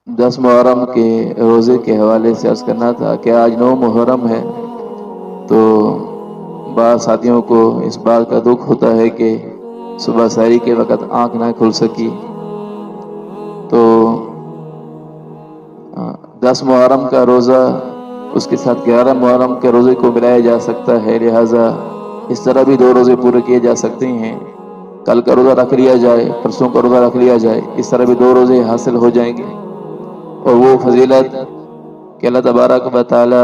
10 محرم کے روزے کے حوالے سے عرض کرنا تھا کہ آج 9 محرم ہے، تو بعض ساتھیوں کو اس بات کا دکھ ہوتا ہے کہ صبح سحری کے وقت آنکھ نہ کھل سکی، تو 10 محرم کا روزہ اس کے ساتھ 11 محرم کے روزے کو ملایا جا سکتا ہے، لہٰذا اس طرح بھی 2 روزے پورے کیے جا سکتے ہیں۔ کل کا روزہ رکھ لیا جائے، پرسوں کا روزہ رکھ لیا جائے، اس طرح بھی 2 روزے حاصل ہو جائیں گے، اور وہ فضیلت کہ اللہ تبارک و تعالی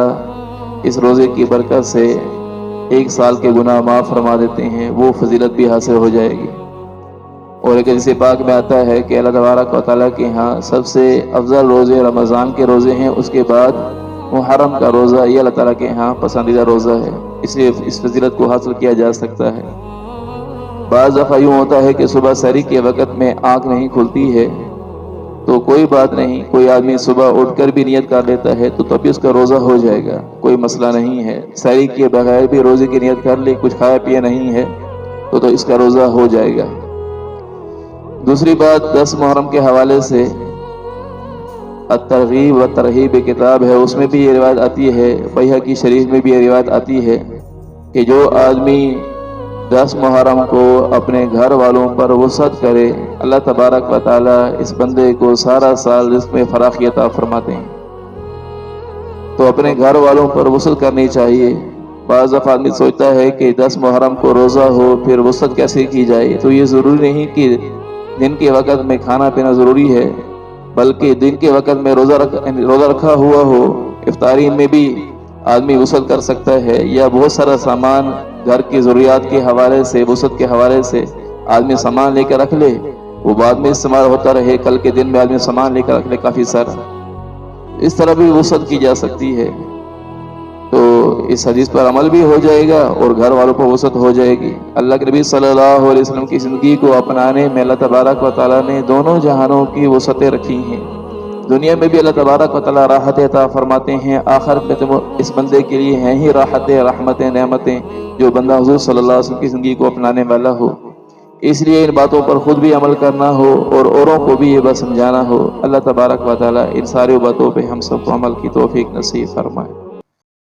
اس روزے کی برکت سے 1 سال کے گناہ معاف فرما دیتے ہیں، وہ فضیلت بھی حاصل ہو جائے گی۔ اور ایک حدیث پاک میں آتا ہے کہ اللہ تبارک و تعالیٰ کے ہاں سب سے افضل روزے رمضان کے روزے ہیں، اس کے بعد محرم کا روزہ یہ اللہ تعالیٰ کے ہاں پسندیدہ روزہ ہے، اس لیے اس فضیلت کو حاصل کیا جا سکتا ہے۔ بعض دفعہ یوں ہوتا ہے کہ صبح سحری کے وقت میں آنکھ نہیں کھلتی ہے، تو کوئی بات نہیں، کوئی آدمی صبح اٹھ کر بھی نیت کر لیتا ہے تو تب بھی اس کا روزہ ہو جائے گا، کوئی مسئلہ نہیں ہے۔ سحری کے بغیر بھی روزے کی نیت کر لے، کچھ کھایا پیا نہیں ہے تو اس کا روزہ ہو جائے گا۔ دوسری بات 10 محرم کے حوالے سے الترغیب و ترہیب کتاب ہے، اس میں بھی یہ روایت آتی ہے، بیہقی شریف میں بھی یہ روایت آتی ہے کہ جو آدمی 10 محرم کو اپنے گھر والوں پر وسعت کرے، اللہ تبارک و تعالی اس بندے کو سارا سال رزق میں فراخی عطا فرماتے ہیں۔ تو اپنے گھر والوں پر وسعت کرنی چاہیے۔ بعض دفعہ آدمی سوچتا ہے کہ 10 محرم کو روزہ ہو پھر وسعت کیسے کی جائے، تو یہ ضروری نہیں کہ دن کے وقت میں کھانا پینا ضروری ہے، بلکہ دن کے وقت میں روزہ رکھا ہوا ہو، افطاری میں بھی آدمی وسعت کر سکتا ہے، یا بہت سارا سامان گھر کی ضروریات کے حوالے سے، وسعت کے حوالے سے آدمی سامان لے کر رکھ لے، وہ بعد میں استعمال ہوتا رہے، کل کے دن میں آدمی سامان لے کر رکھ لے کافی سارا، اس طرح بھی وسعت کی جا سکتی ہے۔ تو اس حدیث پر عمل بھی ہو جائے گا اور گھر والوں پر وسعت ہو جائے گی۔ اللہ کے نبی صلی اللہ علیہ وسلم کی زندگی کو اپنانے میں اللہ تبارک و تعالیٰ نے دونوں جہانوں کی وسعتیں رکھی ہیں۔ دنیا میں بھی اللہ تبارک و تعالیٰ راحت عطا فرماتے ہیں، آخرت میں تو اس بندے کے لیے ہیں ہی راحتیں، رحمتیں، نعمتیں، جو بندہ حضور صلی اللہ علیہ وسلم کی زندگی کو اپنانے والا ہو۔ اس لیے ان باتوں پر خود بھی عمل کرنا ہو اور اوروں کو بھی یہ بات سمجھانا ہو۔ اللہ تبارک و تعالیٰ ان ساری باتوں پہ ہم سب کو عمل کی توفیق نصیب فرمائے۔